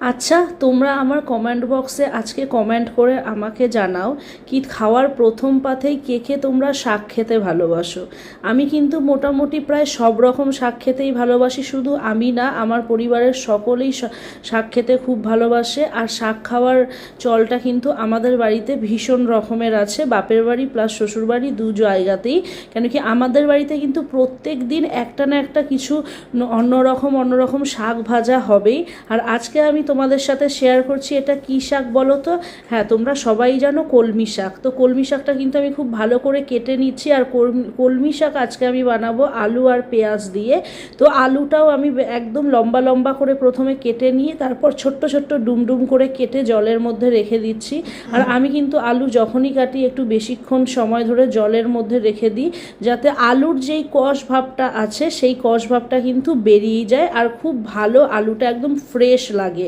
আচ্ছা, তোমরা আমার কমেন্ট বক্সে আজকে কমেন্ট করে আমাকে জানাও কি খাওয়ার প্রথম পাতেই কে কে তোমরা শাক খেতে ভালোবাসো। আমি কিন্তু মোটামুটি প্রায় সব রকম শাক খেতেই ভালোবাসি, শুধু আমি না, আমার পরিবারের সকলেই শাক খেতে খুব ভালোবাসে। আর শাক খাওয়ার চলটা কিন্তু আমাদের বাড়িতে ভীষণ রকমের আছে, বাপের বাড়ি প্লাস শ্বশুর বাড়ি দু জায়গাতেই। কেন কি আমাদের বাড়িতে কিন্তু প্রত্যেক দিন একটা না একটা কিছু অন্যরকম শাক ভাজা হবেই। আর আজকে আমি তোমাদের সাথে শেয়ার করছি এটা কী শাক বলো তো। হ্যাঁ, তোমরা সবাই জানো কলমি শাক। তো কলমি শাকটা কিন্তু আমি খুব ভালো করে কেটে নিচ্ছি। আর কলমি শাক আজকে আমি বানাবো আলু আর পেঁয়াজ দিয়ে। তো আলুটাও আমি একদম লম্বা লম্বা করে প্রথমে কেটে নিয়ে তারপর ছোট্ট ছোট্ট ডুমডুম করে কেটে জলের মধ্যে রেখে দিচ্ছি। আর আমি কিন্তু আলু যখনই কাটি একটু বেশিক্ষণ সময় ধরে জলের মধ্যে রেখে দিই, যাতে আলুর যেই কষ ভাবটা আছে সেই কষ ভাবটা কিন্তু বেরিয়ে যায় আর খুব ভালো আলুটা একদম ফ্রেশ লাগে।